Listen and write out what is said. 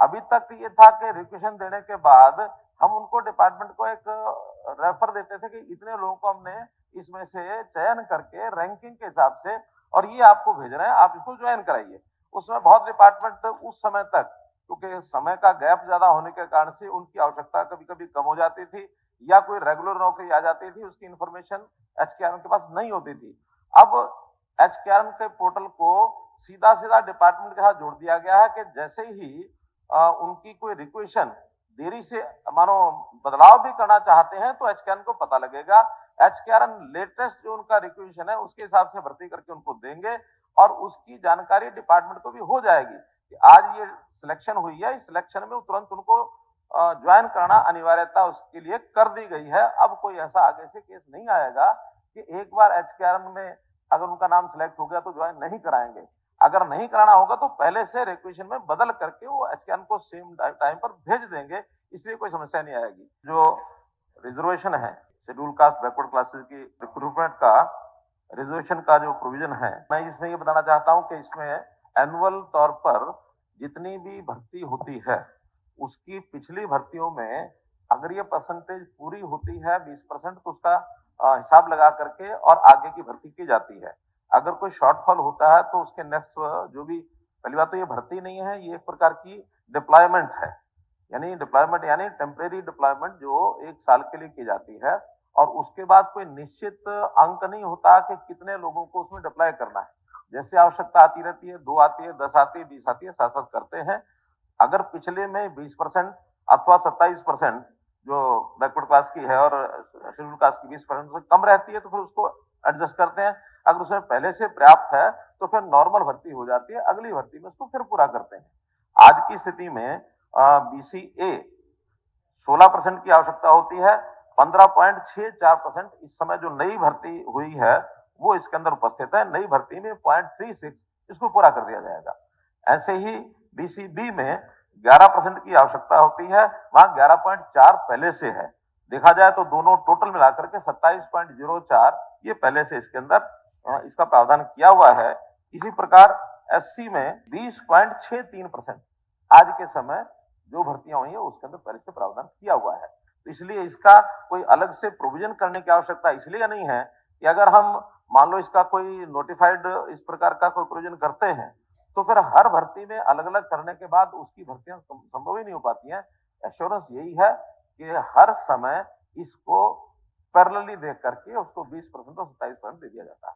अभी तक ये था कि रिक्वेशन देने के बाद हम उनको डिपार्टमेंट को एक रेफर देते थे कि इतने लोगों को हमने इसमें से चयन करके रैंकिंग के हिसाब से और ये आपको भेज रहे हैं, आप इसको ज्वाइन कराइए। उसमें बहुत डिपार्टमेंट उस समय तक, क्योंकि समय का गैप ज्यादा होने के कारण से उनकी आवश्यकता कभी कभी कम हो जाती थी या कोई रेगुलर नौकरी आ जाती थी, उसकी इंफॉर्मेशन एचकेआरएम के पास नहीं होती थी। अब एचकेआरएम के पोर्टल को सीधा सीधा डिपार्टमेंट के साथ जोड़ दिया गया है कि जैसे ही उनकी कोई रिक्वेशन देरी से मानो बदलाव भी करना चाहते हैं तो एचकेआरएम को पता लगेगा। एचकेआरएम लेटेस्ट जो उनका रिक्वेशन है उसके हिसाब से भर्ती करके उनको देंगे और उसकी जानकारी डिपार्टमेंट को भी हो जाएगी कि आज ये सिलेक्शन हुई है, इस सिलेक्शन में तुरंत उनको ज्वाइन करना अनिवार्यता उसके लिए कर दी गई है। अब कोई ऐसा आगे से केस नहीं आएगा कि एक बार एचकेआरएम में अगर उनका नाम सिलेक्ट हो गया तो ज्वाइन नहीं कराएंगे। अगर नहीं कराना होगा तो पहले से रिक्वेशन में बदल करके वो एचकेआरएम को सेम टाइम पर भेज देंगे, इसलिए कोई समस्या नहीं आएगी। जो रिजर्वेशन है शेड्यूल कास्ट बैकवर्ड क्लासेस की रिक्रूटमेंट का रिजर्वेशन का जो प्रोविजन है, मैं इसमें ये बताना चाहता हूं कि इसमें एनुअल तौर पर जितनी भी भर्ती होती है उसकी पिछली भर्तियों में अगर ये परसेंटेज पूरी होती है 20% तो उसका हिसाब लगा करके और आगे की भर्ती की जाती है। अगर कोई शॉर्टफॉल होता है तो उसके नेक्स्ट जो भी, पहली बात तो ये भर्ती नहीं है, ये एक प्रकार की डिप्लॉयमेंट है, यानी डिप्लॉयमेंट यानी टेम्परेरी डिप्लॉयमेंट जो 1 साल के लिए की जाती है और उसके बाद कोई निश्चित अंक नहीं होता कि कितने लोगों को उसमें डिप्लॉय करना है। जैसे आवश्यकता आती रहती है, 2 आती है, 10 आती है, 20 आती है, साथ साथ करते हैं। अगर पिछले में 20% अथवा 27% जो बैकवर्ड क्लास की है और शेड्यूल कास्ट की 20% से कम रहती है तो फिर उसको एडजस्ट करते हैं। अगर उसमें पहले से पर्याप्त है तो फिर नॉर्मल भर्ती हो जाती है, अगली भर्ती में उसको फिर पूरा करते हैं। आज की स्थिति में बीसीए 16% की आवश्यकता होती है, 15.64% इस समय जो नई भर्ती हुई है वो इसके अंदर उपस्थित है। नई भर्ती में 0.36 इसको पूरा कर दिया जाएगा। ऐसे ही बीसीबी में 11% की आवश्यकता होती है, वहां 11.4 पहले से है। देखा जाए तो दोनों टोटल मिलाकर के 27.04 ये पहले से इसके अंदर इसका प्रावधान किया हुआ है। इसी प्रकार एससी में 20.63% आज के समय जो भर्तियां हुई है उसके अंदर पहले से प्रावधान किया हुआ है। तो इसलिए इसका कोई अलग से प्रोविजन करने की आवश्यकता इसलिए नहीं है कि अगर हम मान लो इसका कोई नोटिफाइड इस प्रकार का कोई प्रोविजन करते हैं तो फिर हर भर्ती में अलग अलग करने के बाद उसकी भर्तियां संभव ही नहीं हो पाती हैं। एश्योरेंस यही है कि हर समय इसको पैरेलली देख करके उसको 20% और 27% दे दिया जाता है।